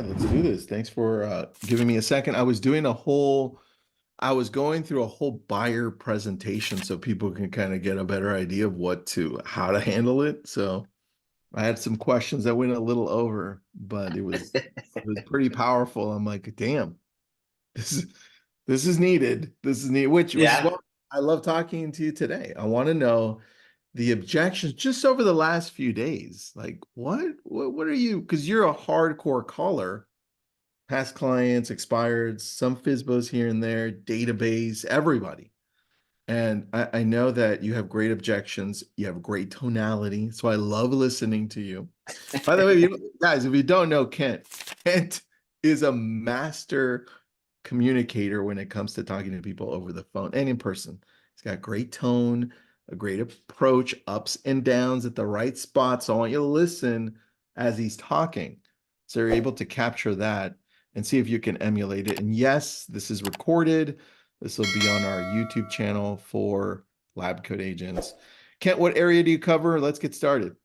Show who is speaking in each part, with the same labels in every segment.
Speaker 1: let's do this. Thanks for giving me a second. I was going through a whole buyer presentation so people can kind of get a better idea of how to handle it. So I had some questions that went a little over, but it was pretty powerful. I'm like, damn, this is this is needed. This is needed, which is
Speaker 2: Yeah.
Speaker 1: what I love talking to you today. I want to know the objections just over the last few days. Like, what are you? Because you're a hardcore caller, past clients, expireds, some FISBOs here and there, database, everybody. And I know that you have great objections. You have great tonality. So I love listening to you. By the way, guys, if you don't know Kent is a master communicator when it comes to talking to people over the phone and in person. He's got great tone, a great approach, ups and downs at the right spots. So I want you to listen as he's talking. So you're able to capture that and see if you can emulate it. And yes, this is recorded. This will be on our YouTube channel for Lab Coat Agents. Kent, what area do you cover? Let's get started.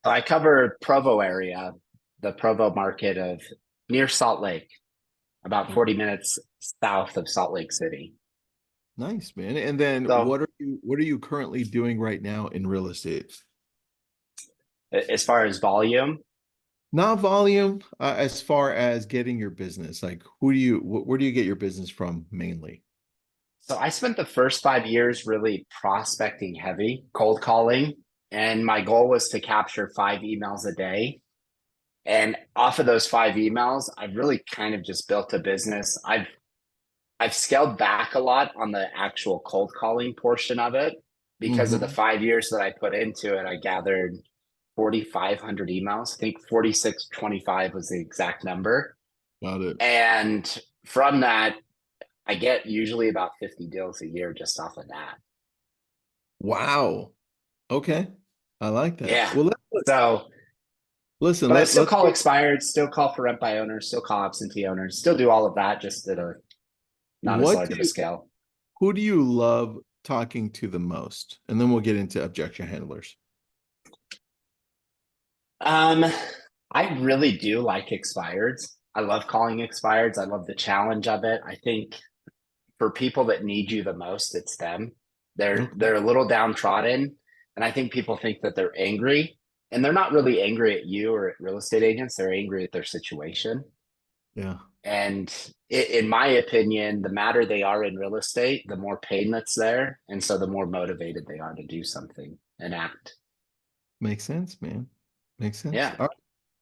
Speaker 2: I cover Provo area, the Provo market of near Salt Lake, about 40 minutes south of Salt Lake City.
Speaker 1: Nice, man. And then
Speaker 2: So
Speaker 1: what are you currently doing right now in real estate?
Speaker 2: as far as volume,
Speaker 1: Not volume, as far as getting your business. Like where do you get your business from mainly?
Speaker 2: so I spent the first 5 years really prospecting heavy, cold calling, and my goal was to capture 5 emails a day. And off of those 5 emails, I've really kind of just built a business. I've scaled back a lot on the actual cold calling portion of it because of the
Speaker 1: Mm-hmm.
Speaker 2: 5 years that I put into it. I gathered 4,500 emails. I think 4,625 was the exact number.
Speaker 1: Got it.
Speaker 2: And from that, I get usually about 50 deals a year just off of that.
Speaker 1: Wow. Okay. I like that.
Speaker 2: Yeah.
Speaker 1: Well,
Speaker 2: So,
Speaker 1: listen,
Speaker 2: but I still
Speaker 1: let's
Speaker 2: call
Speaker 1: get
Speaker 2: expired, still call for rent by owners, still call absentee owners, still do all of that, just at a not as
Speaker 1: what
Speaker 2: large
Speaker 1: do
Speaker 2: of a
Speaker 1: you
Speaker 2: scale.
Speaker 1: who do you love talking to the most? And then we'll get into objection handlers.
Speaker 2: Um, I really do like expireds. I love calling expireds. I love the challenge of it. I think for people that need you the most, it's them.
Speaker 1: Okay.
Speaker 2: They're a little downtrodden, and I think people think that they're angry, and they're not really angry at you or at real estate agents. They're angry at their situation.
Speaker 1: Yeah.
Speaker 2: And in my opinion, the madder they are in real estate, the more pain that's there, and so the more motivated they are to do something and act.
Speaker 1: Makes sense, man. Makes sense.
Speaker 2: Yeah,
Speaker 1: All right.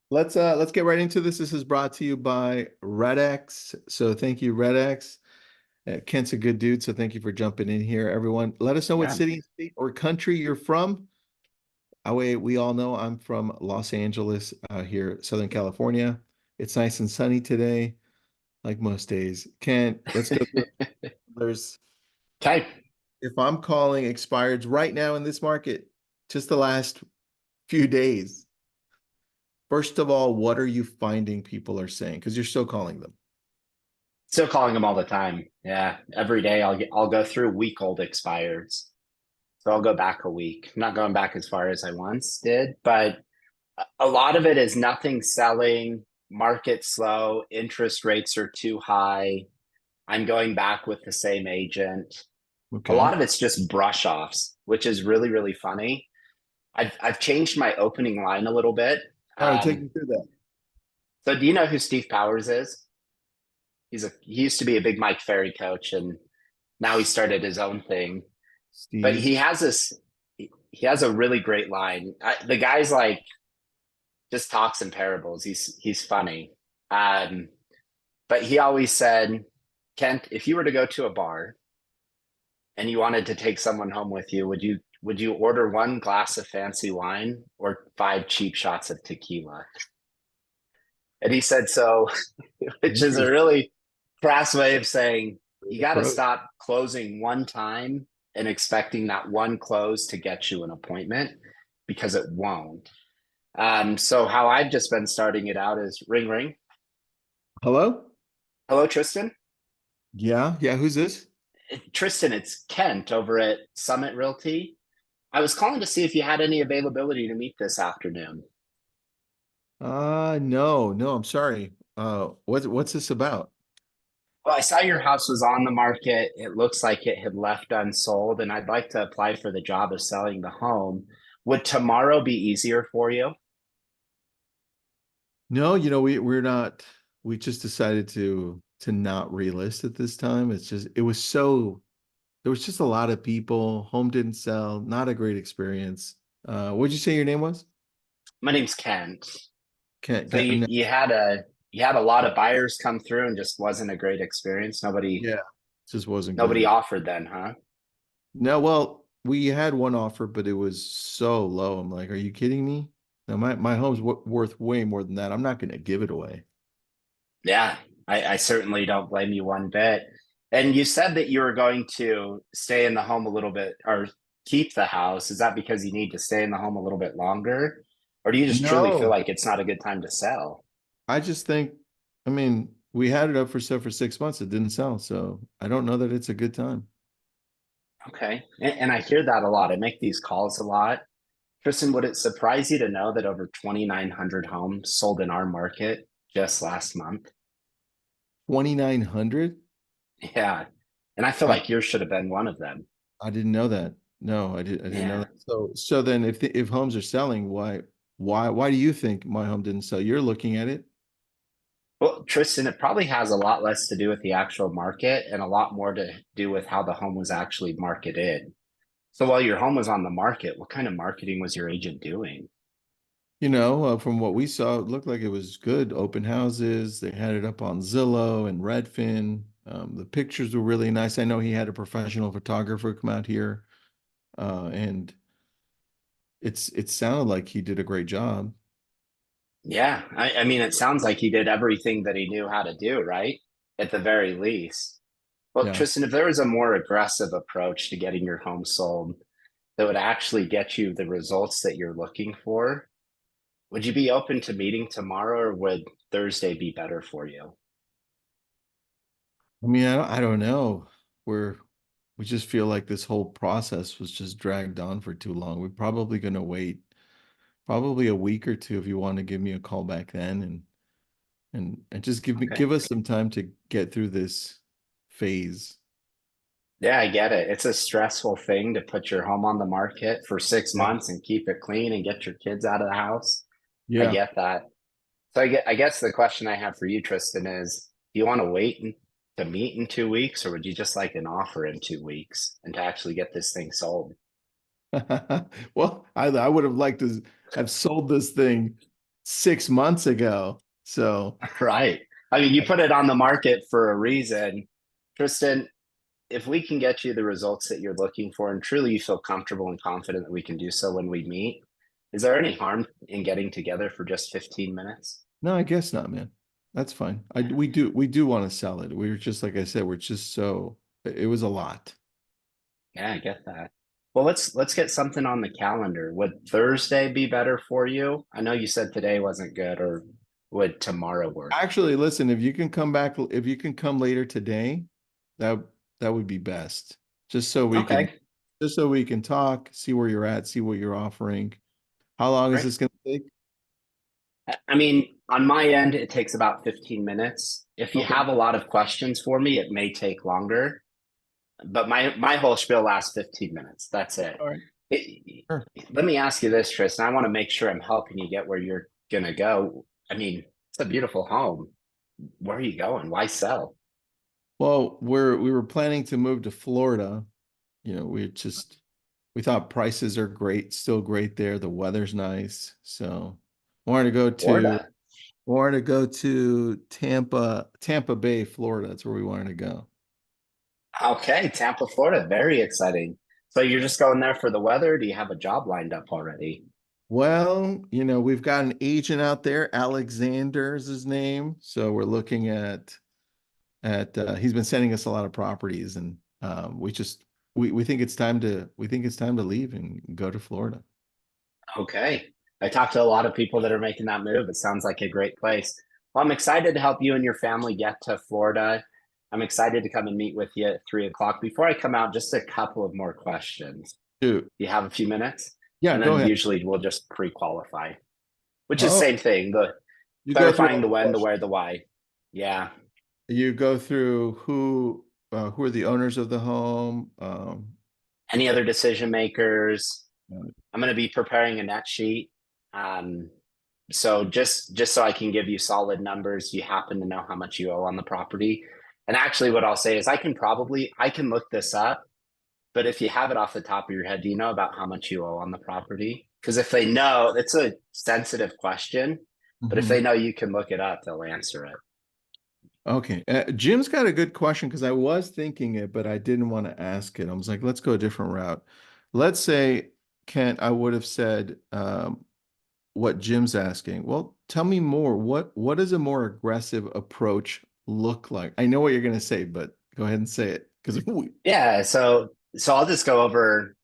Speaker 1: Let's get right into this. This is brought to you by REDX. So thank you, REDX. Kent's a good dude, so thank you for jumping in here, everyone. Let us know what
Speaker 2: yeah.
Speaker 1: city, state, or country you're from. We all know I'm from Los Angeles, here, Southern California. It's nice and sunny today, like most days. Kent, let's go through. There's
Speaker 2: Okay.
Speaker 1: If I'm calling expireds right now in this market, just the last few days. First of all, what are you finding people are saying? Because you're still calling them.
Speaker 2: Still calling them all the time. Yeah, every day I'll go through week old expireds. So I'll go back a week. I'm not going back as far as I once did, but a lot of it is nothing selling, market slow, interest rates are too high. I'm going back with the same agent. A
Speaker 1: Okay.
Speaker 2: lot of it's just brush offs, which is really, really funny. I've changed my opening line a little bit.
Speaker 1: All right, take me through that.
Speaker 2: So do you know who Steve Powers is? He used to be a big Mike Ferry coach, and now he started his own thing. But
Speaker 1: Steve.
Speaker 2: he has a really great line. The guy's like just talks in parables. He's funny. Um, but he always said, Kent, if you were to go to a bar and you wanted to take someone home with you, would you order one glass of fancy wine or 5 cheap shots of tequila? And he said so, which is a
Speaker 1: Interesting
Speaker 2: really crass way of saying you got to
Speaker 1: approach.
Speaker 2: stop closing one time and expecting that one close to get you an appointment because it won't. So how I've just been starting it out is ring ring.
Speaker 1: Hello?
Speaker 2: Hello, Tristan.
Speaker 1: Yeah, yeah. Who's this?
Speaker 2: Tristan, it's Kent over at Summit Realty. I was calling to see if you had any availability to meet this afternoon.
Speaker 1: No, I'm sorry. What's this about?
Speaker 2: Well, I saw your house was on the market. It looks like it had left unsold, and I'd like to apply for the job of selling the home. Would tomorrow be easier for you?
Speaker 1: No, we're not. We just decided to not relist at this time. It was so there was just a lot of people. Home didn't sell. Not a great experience. What'd you say your name was?
Speaker 2: My name's Kent. So
Speaker 1: No,
Speaker 2: you had a lot of buyers come through and just wasn't a great experience.
Speaker 1: yeah, just wasn't
Speaker 2: Nobody
Speaker 1: good.
Speaker 2: offered then, huh?
Speaker 1: No, well, we had one offer, but it was so low. I'm like, are you kidding me? No, my home's worth way more than that. I'm not going to give it away.
Speaker 2: Yeah, I certainly don't blame you one bit. And you said that you were going to stay in the home a little bit or keep the house. Is that because you need to stay in the home a little bit longer? Or do you just truly feel
Speaker 1: No,
Speaker 2: like it's not a good time to sell?
Speaker 1: I just think, I mean, we had it up for sale for 6 months. It didn't sell, so I don't know that it's a good time.
Speaker 2: Okay. And I hear that a lot. I make these calls a lot. Tristan, would it surprise you to know that over 2,900 homes sold in our market just last month?
Speaker 1: 2,900?
Speaker 2: Yeah. And I feel
Speaker 1: I
Speaker 2: like yours should have been one of them.
Speaker 1: I didn't know that. No, I didn't know
Speaker 2: Yeah.
Speaker 1: that. So then if homes are selling, why do you think my home didn't sell? You're looking at it.
Speaker 2: Well, Tristan, it probably has a lot less to do with the actual market and a lot more to do with how the home was actually marketed. So while your home was on the market, what kind of marketing was your agent doing?
Speaker 1: From what we saw, it looked like it was good. Open houses. They had it up on Zillow and Redfin. The pictures were really nice. I know he had a professional photographer come out here, and it sounded like he did a great job.
Speaker 2: Yeah, I mean, it sounds like he did everything that he knew how to do, right? At the very least. Well,
Speaker 1: Yeah.
Speaker 2: Tristan, if there was a more aggressive approach to getting your home sold that would actually get you the results that you're looking for, would you be open to meeting tomorrow or would Thursday be better for you?
Speaker 1: I mean, I don't know. We just feel like this whole process was just dragged on for too long. We're probably going to wait probably a week or two if you want to give me a call back then and just
Speaker 2: Okay.
Speaker 1: give us some time to get through this phase.
Speaker 2: Yeah, I get it. It's a stressful thing to put your home on the market for six
Speaker 1: Yeah.
Speaker 2: months and keep it clean and get your kids out of the house. I
Speaker 1: Yeah.
Speaker 2: get that. So I guess the question I have for you, Tristan, is do you want to to meet in 2 weeks, or would you just like an offer in 2 weeks and to actually get this thing sold?
Speaker 1: Well, I would have liked to have sold this thing 6 months ago. So,
Speaker 2: Right. I mean, you put it on the market for a reason. Tristan, if we can get you the results that you're looking for and truly you feel comfortable and confident that we can do so when we meet, is there any harm in getting together for just 15 minutes?
Speaker 1: no, I guess not, man. That's fine. We do want to sell it. We were just like I said, we're just so it was a lot.
Speaker 2: Yeah, I get that. Well, let's get something on the calendar. Would Thursday be better for you? I know you said today wasn't good, or would tomorrow work?
Speaker 1: Actually, listen, if you can come later today, that that would be best. Just so we can
Speaker 2: Okay,
Speaker 1: just so we can talk, see where you're at, see what you're offering. How long is
Speaker 2: great.
Speaker 1: this going to take?
Speaker 2: I mean, on my end, it takes about 15 minutes. If you
Speaker 1: Okay.
Speaker 2: have a lot of questions for me, it may take longer, but my whole spiel lasts 15 minutes. That's it.
Speaker 1: All right.
Speaker 2: It-
Speaker 1: Sure.
Speaker 2: Let me ask you this, Tristan. I want to make sure I'm helping you get where you're gonna go. I mean, it's a beautiful home. Where are you going? Why sell?
Speaker 1: Well, we were planning to move to Florida. We thought prices are great, still great there. The weather's nice. So wanted to go to
Speaker 2: Florida.
Speaker 1: wanted to go to Tampa Bay, Florida. That's where we wanted to go.
Speaker 2: Okay, Tampa, Florida. Very exciting. So you're just going there for the weather? Do you have a job lined up already?
Speaker 1: Well, we've got an agent out there. Alexander is his name. So we're looking at he's been sending us a lot of properties, and we think it's time to leave and go to Florida.
Speaker 2: Okay. I talked to a lot of people that are making that move. It sounds like a great place. Well, I'm excited to help you and your family get to Florida. I'm excited to come and meet with you at 3 o'clock. Before I come out, just a couple of more questions.
Speaker 1: Dude,
Speaker 2: You have a few minutes?
Speaker 1: yeah,
Speaker 2: And
Speaker 1: go
Speaker 2: then
Speaker 1: ahead.
Speaker 2: usually we'll just pre-qualify, which is
Speaker 1: Oh,
Speaker 2: same thing.
Speaker 1: You go through
Speaker 2: clarifying
Speaker 1: all
Speaker 2: the
Speaker 1: the
Speaker 2: when, the
Speaker 1: questions.
Speaker 2: where, the why. Yeah.
Speaker 1: You go through who are the owners of the home.
Speaker 2: Any other decision makers?
Speaker 1: Uh,
Speaker 2: I'm going to be preparing a net sheet. So just so I can give you solid numbers, you happen to know how much you owe on the property. And actually what I'll say is I can look this up, but if you have it off the top of your head, do you know about how much you owe on the property? Because if they know, it's a sensitive question, but if
Speaker 1: mhm.
Speaker 2: they know you can look it up, they'll answer it.
Speaker 1: Okay. Jim's got a good question because I was thinking it, but I didn't want to ask it. I was like, let's go a different route. Let's say, Kent, I would have said what Jim's asking. Well, tell me more. What does a more aggressive approach look like? I know what you're going to say, but go ahead and say it because
Speaker 2: Yeah, so I'll just go over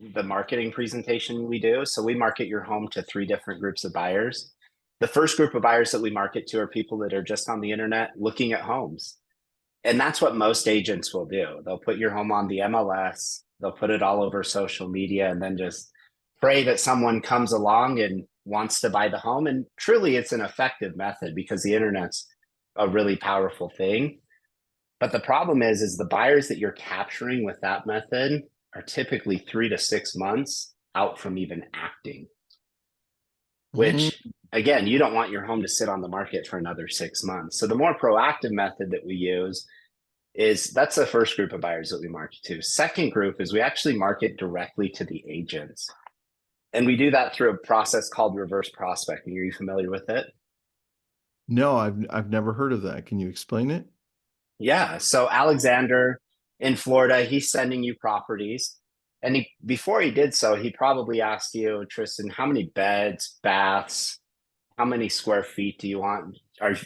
Speaker 2: the marketing presentation we do. So we market your home to three different groups of buyers. The first group of buyers that we market to are people that are just on the internet looking at homes. And that's what most agents will do. They'll put your home on the MLS, they'll put it all over social media, and then just pray that someone comes along and wants to buy the home. And truly, it's an effective method because the internet's a really powerful thing. But the problem is the buyers that you're capturing with that method are typically 3 to 6 months out from even acting,
Speaker 1: Mhm.
Speaker 2: which again, you don't want your home to sit on the market for another 6 months. So the more proactive method that we use is that's the first group of buyers that we market to. Second group is we actually market directly to the agents. And we do that through a process called reverse prospecting. Are you familiar with it?
Speaker 1: No, I've never heard of that. Can you explain it?
Speaker 2: Yeah. So Alexander in Florida, he's sending you properties. And before he did so, he probably asked you, Tristan, how many beds, baths, how many square feet do you want? Are you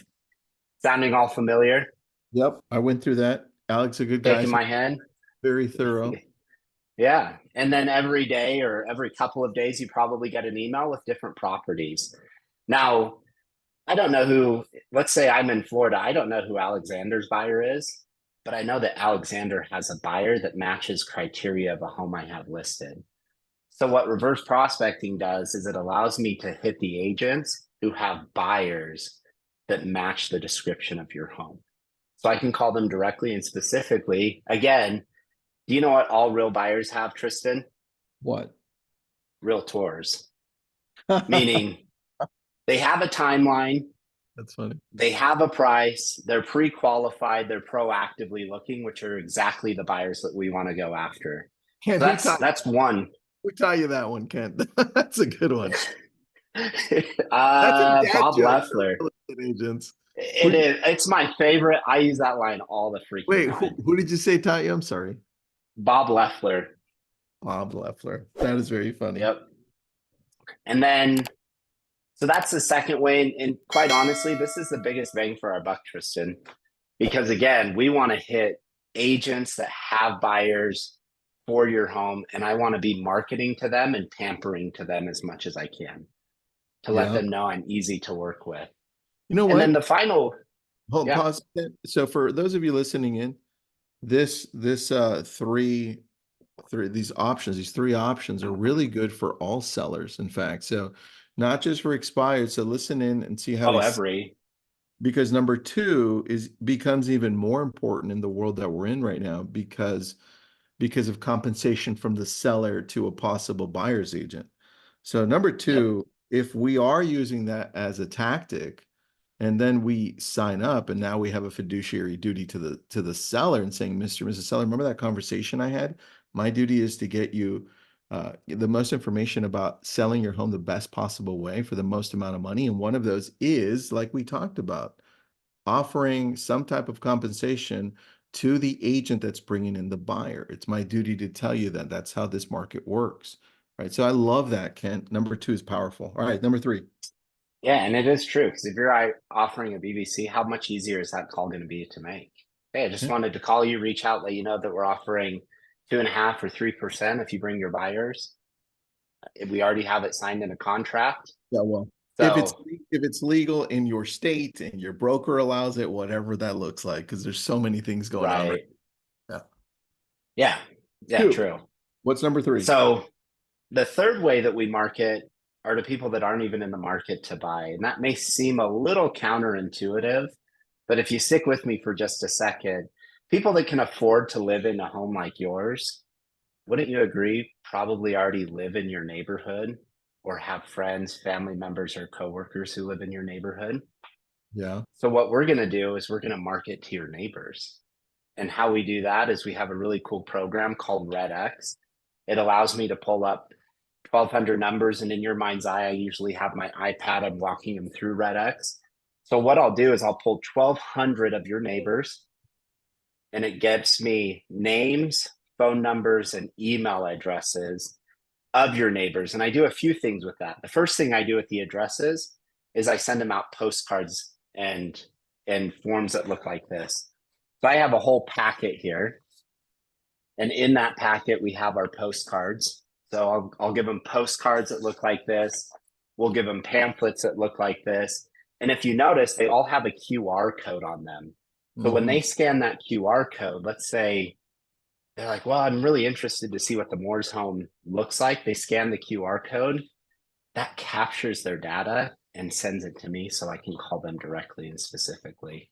Speaker 2: sounding all familiar?
Speaker 1: Yep, I went through that. Alex, a good guy,
Speaker 2: Shaking
Speaker 1: so
Speaker 2: my head.
Speaker 1: very thorough.
Speaker 2: Yeah. And then every day or every couple of days, you probably get an email with different properties. Now, I don't know who, let's say I'm in Florida. I don't know who Alexander's buyer is, but I know that Alexander has a buyer that matches criteria of a home I have listed. So, what reverse prospecting does is it allows me to hit the agents who have buyers that match the description of your home. So, I can call them directly and specifically. Again, do you know what all real buyers have, Tristan?
Speaker 1: What?
Speaker 2: Realtors, meaning they have a timeline,
Speaker 1: That's funny.
Speaker 2: they have a price, they're pre-qualified, they're proactively looking, which are exactly the buyers that we want to go after.
Speaker 1: Kent,
Speaker 2: So that's one.
Speaker 1: who taught you that one, Kent? That's a good one. That's a dad
Speaker 2: Bob
Speaker 1: joke for
Speaker 2: Leffler.
Speaker 1: real estate agents.
Speaker 2: It is. It's my favorite. I use that line all the freaking
Speaker 1: Wait,
Speaker 2: time.
Speaker 1: who did you say taught you? I'm sorry.
Speaker 2: Bob Leffler.
Speaker 1: Bob Leffler. That is very funny.
Speaker 2: Yep. And then, so that's the second way. And quite honestly, this is the biggest bang for our buck, Tristan, because again, we want to hit agents that have buyers for your home. And I want to be marketing to them and pampering to them as much as I can to let
Speaker 1: Yeah.
Speaker 2: them know I'm easy to work with.
Speaker 1: You know
Speaker 2: And then
Speaker 1: what?
Speaker 2: the final,
Speaker 1: Hold
Speaker 2: yeah.
Speaker 1: pause. So for those of you listening in, this these options, these three options are really good for all sellers, in fact. So not just for expired. So listen in and see how
Speaker 2: Oh,
Speaker 1: these,
Speaker 2: every.
Speaker 1: because number two is becomes even more important in the world that we're in right now because of compensation from the seller to a possible buyer's agent. So number
Speaker 2: Yep.
Speaker 1: two, if we are using that as a tactic, and then we sign up and now we have a fiduciary duty to the seller and saying, Mr. and Mrs. Seller, remember that conversation I had? My duty is to get you the most information about selling your home the best possible way for the most amount of money. And one of those is, like we talked about, offering some type of compensation to the agent that's bringing in the buyer. It's my duty to tell you that that's how this market works. Right. So I love that, Kent. Number two is powerful. All right. Number three.
Speaker 2: Yeah, and it is true because if you're offering a BBC, how much easier is that call going to be to make? Hey, I just
Speaker 1: Yeah.
Speaker 2: wanted to call you, reach out, let you know that we're offering 2.5 or 3% if you bring your buyers. We already have it signed in a contract.
Speaker 1: Yeah, well,
Speaker 2: So,
Speaker 1: if it's legal in your state and your broker allows it, whatever that looks like, because there's so many things going on right
Speaker 2: right.
Speaker 1: now.
Speaker 2: Yeah. Yeah,
Speaker 1: Two.
Speaker 2: true.
Speaker 1: What's number three?
Speaker 2: So, the third way that we market are to people that aren't even in the market to buy. And that may seem a little counterintuitive, but if you stick with me for just a second, people that can afford to live in a home like yours, wouldn't you agree, probably already live in your neighborhood or have friends, family members, or coworkers who live in your neighborhood?
Speaker 1: Yeah.
Speaker 2: So what we're going to do is we're going to market to your neighbors. And how we do that is we have a really cool program called REDX. It allows me to pull up 1,200 numbers, and in your mind's eye, I usually have my iPad. I'm walking them through REDX. So what I'll do is I'll pull 1,200 of your neighbors, and it gives me names, phone numbers, and email addresses of your neighbors. And I do a few things with that. The first thing I do with the addresses is I send them out postcards and forms that look like this. So I have a whole packet here. And in that packet, we have our postcards. So I'll give them postcards that look like this. We'll give them pamphlets that look like this. And if you notice, they all have a QR code on them. So when they scan that QR code, let's say they're like, well, I'm really interested to see what the Moore's home looks like. They scan the QR code, that captures their data and sends it to me so I can call them directly and specifically.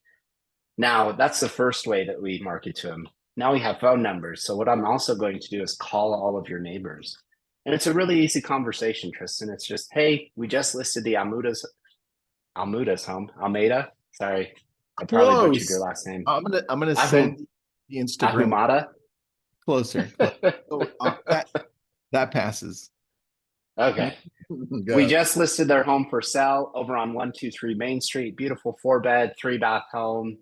Speaker 2: Now, that's the first way that we market to them. Now we have phone numbers. So what I'm also going to do is call all of your neighbors. And it's a really easy conversation, Tristan. It's just, hey, we just listed the Almeida's home. Almeida. Sorry. I probably butchered your
Speaker 1: Close.
Speaker 2: last name.
Speaker 1: I'm gonna send the Instagram
Speaker 2: Ahumada.
Speaker 1: closer. So, that passes.
Speaker 2: Okay. We just listed their home for sale over on 123 Main Street. Beautiful 4-bed, 3-bath home.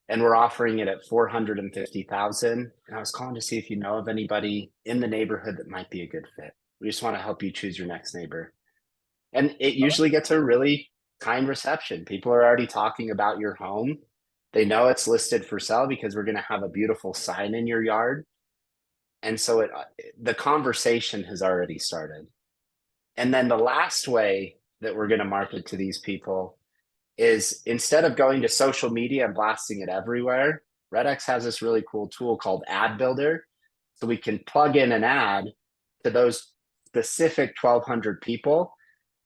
Speaker 2: And we're offering it at 450,000. And I was calling to see if you know of anybody in the neighborhood that might be a good fit. We just want to help you choose your next neighbor. And it usually gets a really kind reception. People are already talking about your home. They know it's listed for sale because we're going to have a beautiful sign in your yard. And so the conversation has already started. And then the last way that we're going to market to these people is instead of going to social media and blasting it everywhere, REDX has this really cool tool called Ad Builder. So we can plug in an ad to those specific 1,200 people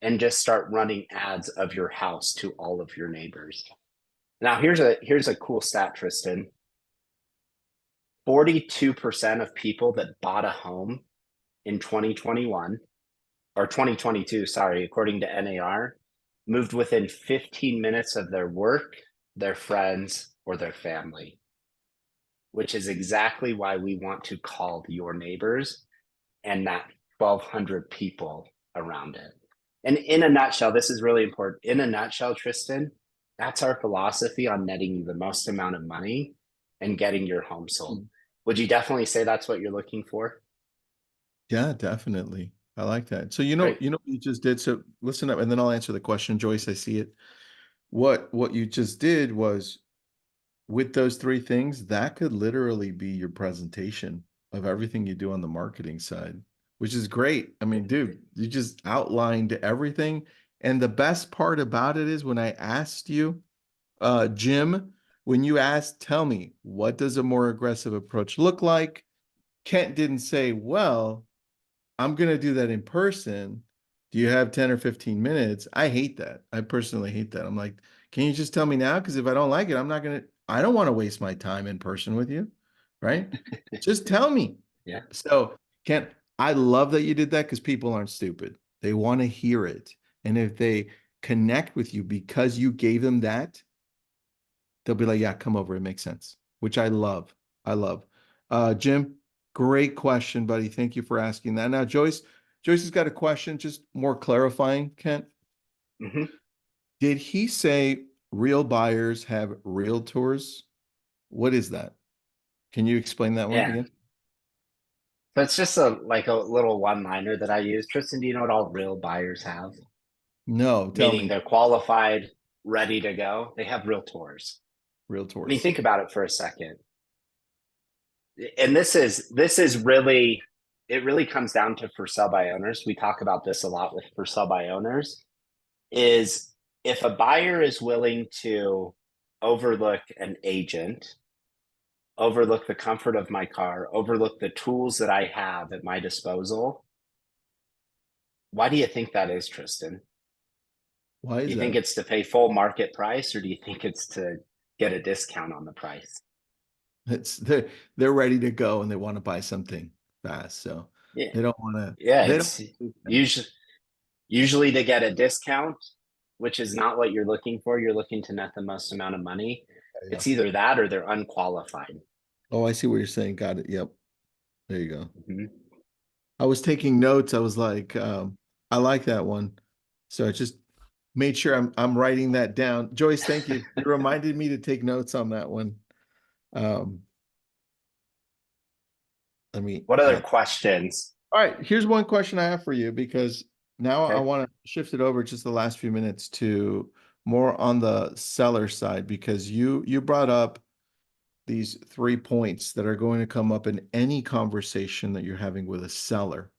Speaker 2: and just start running ads of your house to all of your neighbors. Now, here's a cool stat, Tristan. 42% of people that bought a home in 2021 or 2022, sorry, according to NAR, moved within 15 minutes of their work, their friends, or their family, which is exactly why we want to call your neighbors and that 1,200 people around it. And in a nutshell, this is really important. In a nutshell, Tristan, that's our philosophy on netting you the most amount of money and getting your home sold. Would you definitely say that's what you're looking for?
Speaker 1: Yeah, definitely. I like that. So
Speaker 2: Great.
Speaker 1: what you just did. So listen up, and then I'll answer the question, Joyce. I see it. What you just did was with those three things, that could literally be your presentation of everything you do on the marketing side, which is great. I mean, dude, you just outlined everything. And the best part about it is when I asked you, Jim, when you asked, tell me, what does a more aggressive approach look like? Kent didn't say, well, I'm going to do that in person. Do you have 10 or 15 minutes? I hate that. I personally hate that. I'm like, can you just tell me now? Because if I don't like it, I don't want to waste my time in person with you. Right? Just tell me.
Speaker 2: Yeah.
Speaker 1: So, Kent, I love that you did that because people aren't stupid. They want to hear it. And if they connect with you because you gave them that, they'll be like, yeah, come over. It makes sense, which I love. I love. Jim, great question, buddy. Thank you for asking that. Now, Joyce has got a question, just more clarifying, Kent.
Speaker 2: Mm-hmm.
Speaker 1: Did he say real buyers have realtors? What is that? Can you explain that one
Speaker 2: Yeah.
Speaker 1: again?
Speaker 2: So it's just a little one-liner that I use. Tristan, do you know what all real buyers have?
Speaker 1: No, tell
Speaker 2: Meaning
Speaker 1: me.
Speaker 2: they're qualified, ready to go. They have realtors. I mean,
Speaker 1: Realtors.
Speaker 2: think about it for a second. And this is really, it really comes down to for sell by owners. We talk about this a lot with for sell by owners, is if a buyer is willing to overlook an agent, overlook the comfort of my car, overlook the tools that I have at my disposal, Why do you think that is, Tristan?
Speaker 1: Why
Speaker 2: Do
Speaker 1: is
Speaker 2: you think
Speaker 1: that?
Speaker 2: it's to pay full market price, or do you think it's to get a discount on the price?
Speaker 1: It's they're ready to go and they want to buy something fast. So
Speaker 2: Yeah.
Speaker 1: they don't want to
Speaker 2: Yeah,
Speaker 1: they don't
Speaker 2: it's usually to get a discount, which is not what you're looking for. You're looking to net the most amount of money.
Speaker 1: yeah.
Speaker 2: It's either that or they're unqualified.
Speaker 1: Oh, I see what you're saying. Got it. Yep. There you go.
Speaker 2: Mhm.
Speaker 1: I was taking notes. I was like, I like that one. So I just made sure I'm writing that down. Joyce, thank you. You reminded me to take notes on that one. Um, let me
Speaker 2: What other
Speaker 1: add.
Speaker 2: questions?
Speaker 1: All right, here's one question I have for you because now I
Speaker 2: Okay.
Speaker 1: want to shift it over just the last few minutes to more on the seller side because you brought up these 3 points that are going to come up in any conversation that you're having with a seller.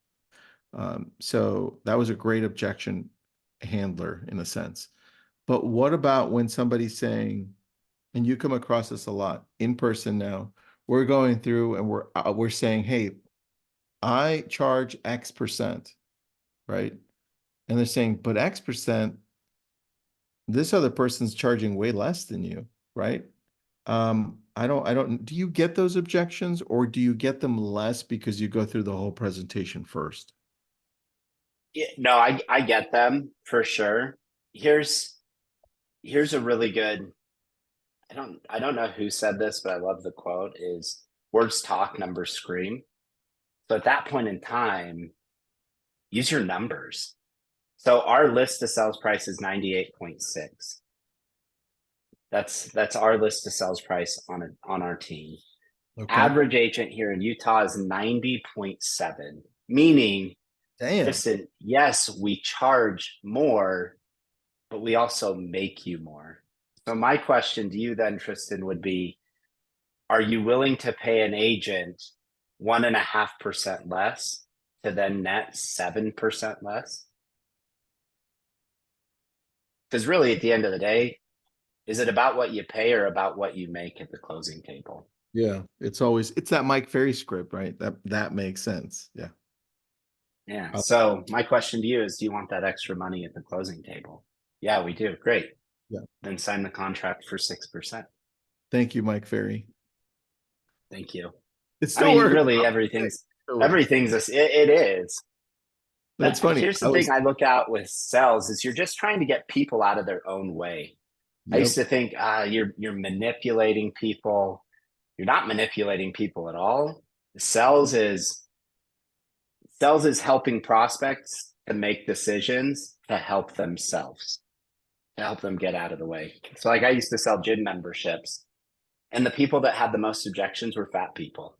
Speaker 1: So that was a great objection handler in a sense. But what about when somebody's saying, and you come across this a lot in person now, we're going through and we're saying, hey, I charge X percent, right? And they're saying, but X percent, this other person's charging way less than you, right? I don't, do you get those objections or do you get them less because you go through the whole presentation first?
Speaker 2: Yeah, no, I get them for sure. Here's here's a really good. I don't know who said this, but I love the quote is words talk, numbers scream. So at that point in time, use your numbers. So our list to sales price is 98.6. That's our list to sales price on our team.
Speaker 1: Okay.
Speaker 2: Average agent here in Utah is 90.7, meaning,
Speaker 1: Damn.
Speaker 2: listen, yes, we charge more, but we also make you more. So my question to you then, Tristan, would be, are you willing to pay an agent 1.5% less to then net 7% less? Because really, at the end of the day, is it about what you pay or about what you make at the closing table?
Speaker 1: Yeah, it's that Mike Ferry script, right? That makes sense. Yeah.
Speaker 2: Yeah.
Speaker 1: Uh,
Speaker 2: So my question to you is, do you want that extra money at the closing table? Yeah, we do. Great.
Speaker 1: yeah.
Speaker 2: Then sign the contract for 6%.
Speaker 1: Thank you, Mike Ferry.
Speaker 2: Thank you.
Speaker 1: It
Speaker 2: I
Speaker 1: still
Speaker 2: mean,
Speaker 1: works.
Speaker 2: really,
Speaker 1: It
Speaker 2: everything's
Speaker 1: still works.
Speaker 2: everything's it is.
Speaker 1: That's
Speaker 2: But
Speaker 1: funny.
Speaker 2: here's
Speaker 1: I
Speaker 2: the thing
Speaker 1: was
Speaker 2: I look at with sales is you're just trying to get people out of their own way. I used
Speaker 1: Yep.
Speaker 2: to think you're manipulating people. You're not manipulating people at all. Sales is sales is helping prospects to make decisions to help themselves, to help them get out of the way. So like I used to sell gym memberships and the people that had the most objections were fat people.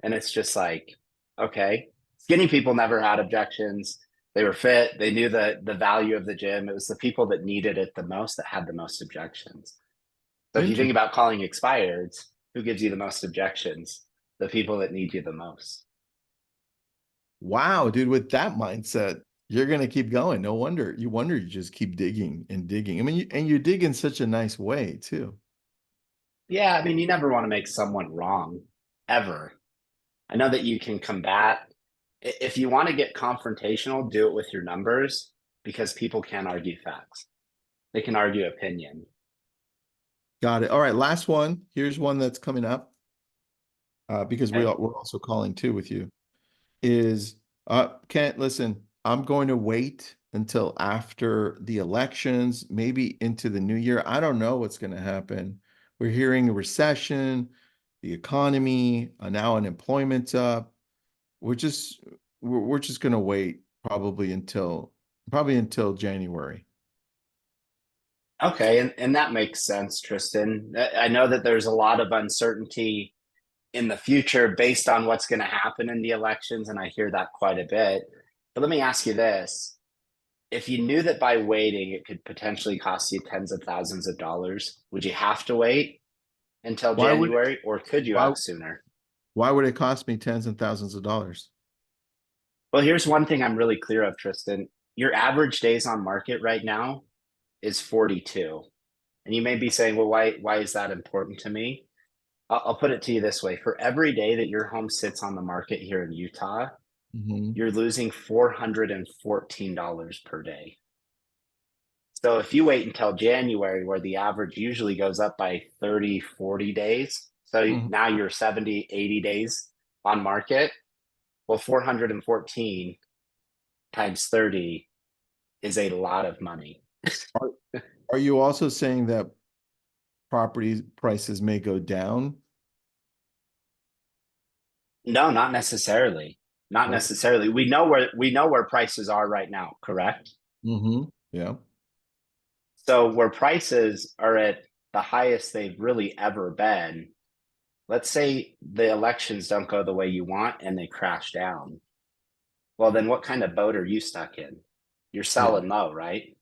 Speaker 2: And it's just like, okay, skinny people never had objections. They were fit. They knew the value of the gym. It was the people that needed it the most that had the most objections. So if you think
Speaker 1: Interesting.
Speaker 2: about calling expireds, who gives you the most objections? The people that need you the most.
Speaker 1: Wow, dude, with that mindset, you're gonna keep going. No wonder. You wonder you just keep digging and digging. I mean, and you dig in such a nice way too.
Speaker 2: Yeah, I mean, you never want to make someone wrong ever. I know that you can combat. If you want to get confrontational, do it with your numbers because people can't argue facts. They can argue opinion.
Speaker 1: Got it. All right, last one. Here's one that's coming up because
Speaker 2: Okay.
Speaker 1: we're also calling too with you. Is Kent, listen, I'm going to wait until after the elections, maybe into the new year. I don't know what's going to happen. We're hearing a recession, the economy, now unemployment's up. We're just we're just going to wait probably until January.
Speaker 2: Okay, and that makes sense, Tristan. I know that there's a lot of uncertainty in the future based on what's going to happen in the elections, and I hear that quite a bit. But let me ask you this. If you knew that by waiting it could potentially cost you tens of thousands of dollars, would you have to wait until
Speaker 1: Why would
Speaker 2: January or could you
Speaker 1: why
Speaker 2: act sooner?
Speaker 1: why would it cost me tens and thousands of dollars?
Speaker 2: Well, here's one thing I'm really clear of, Tristan. Your average days on market right now is 42. And you may be saying, well, why is that important to me? I'll put it to you this way. For every day that your home sits on the market here in Utah,
Speaker 1: Mhm.
Speaker 2: you're losing $414 per day. So if you wait until January, where the average usually goes up by 30, 40 days, so
Speaker 1: Mhm.
Speaker 2: now you're 70, 80 days on market. Well, 414 times 30 is a lot of money.
Speaker 1: Are, are you also saying that property prices may go down?
Speaker 2: No, not necessarily. Not
Speaker 1: Okay.
Speaker 2: necessarily. We know where prices are right now, correct?
Speaker 1: Yeah.
Speaker 2: So where prices are at the highest they've really ever been, let's say the elections don't go the way you want and they crash down. Well, then what kind of boat are you stuck in? You're
Speaker 1: Yeah.
Speaker 2: selling low, right?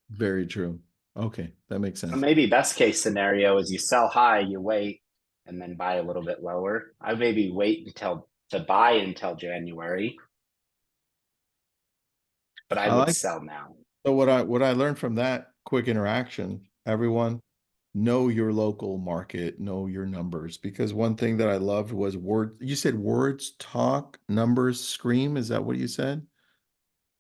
Speaker 1: Very true. Okay, that makes
Speaker 2: So
Speaker 1: sense.
Speaker 2: maybe best case scenario is you sell high, you wait, and then buy a little bit lower. I maybe wait until to buy until January, but I
Speaker 1: I
Speaker 2: would
Speaker 1: like
Speaker 2: sell now.
Speaker 1: so what I learned from that quick interaction, everyone, know your local market, know your numbers. Because one thing that I loved was you said words talk, numbers scream. Is that what you said?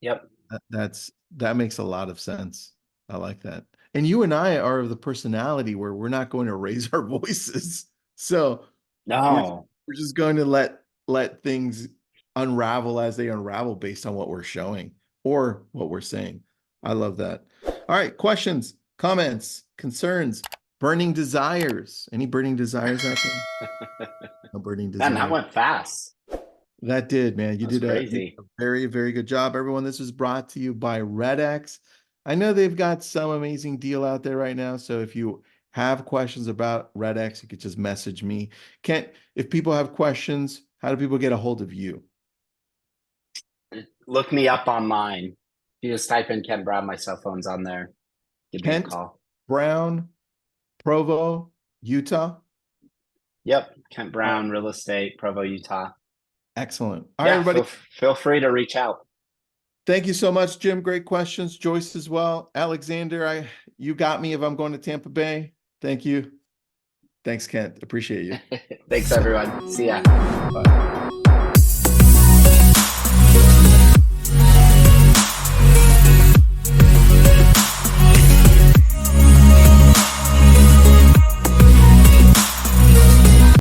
Speaker 2: Yep.
Speaker 1: That makes a lot of sense. I like that. And you and I are of the personality where we're not going to raise our voices. So we're
Speaker 2: No.
Speaker 1: we're just going to let things unravel as they unravel based on what we're showing or what we're saying. I love that. All right, questions, comments, concerns, burning desires. Any burning desires out there? No burning
Speaker 2: Man, that
Speaker 1: desire.
Speaker 2: went fast.
Speaker 1: That did, man.
Speaker 2: That was
Speaker 1: You did
Speaker 2: crazy.
Speaker 1: a very, very good job. Everyone, this is brought to you by REDX. I know they've got some amazing deal out there right now. So if you have questions about REDX, you could just message me. Kent, if people have questions, how do people get a hold of you?
Speaker 2: Look me up online. You just type in Ken Brown, my cell phone's on there. Give me a
Speaker 1: Kent
Speaker 2: call.
Speaker 1: Brown, Provo, Utah.
Speaker 2: Yep. Kent
Speaker 1: All right,
Speaker 2: Brown, real estate, Provo, Utah.
Speaker 1: excellent. All right,
Speaker 2: Yeah,
Speaker 1: everybody.
Speaker 2: feel free to reach out.
Speaker 1: Thank you so much, Jim. Great questions. Joyce as well. Alexander, you got me if I'm going to Tampa Bay. Thank you. Thanks, Kent. Appreciate you.
Speaker 2: Thanks, everyone. See ya.
Speaker 1: Bye.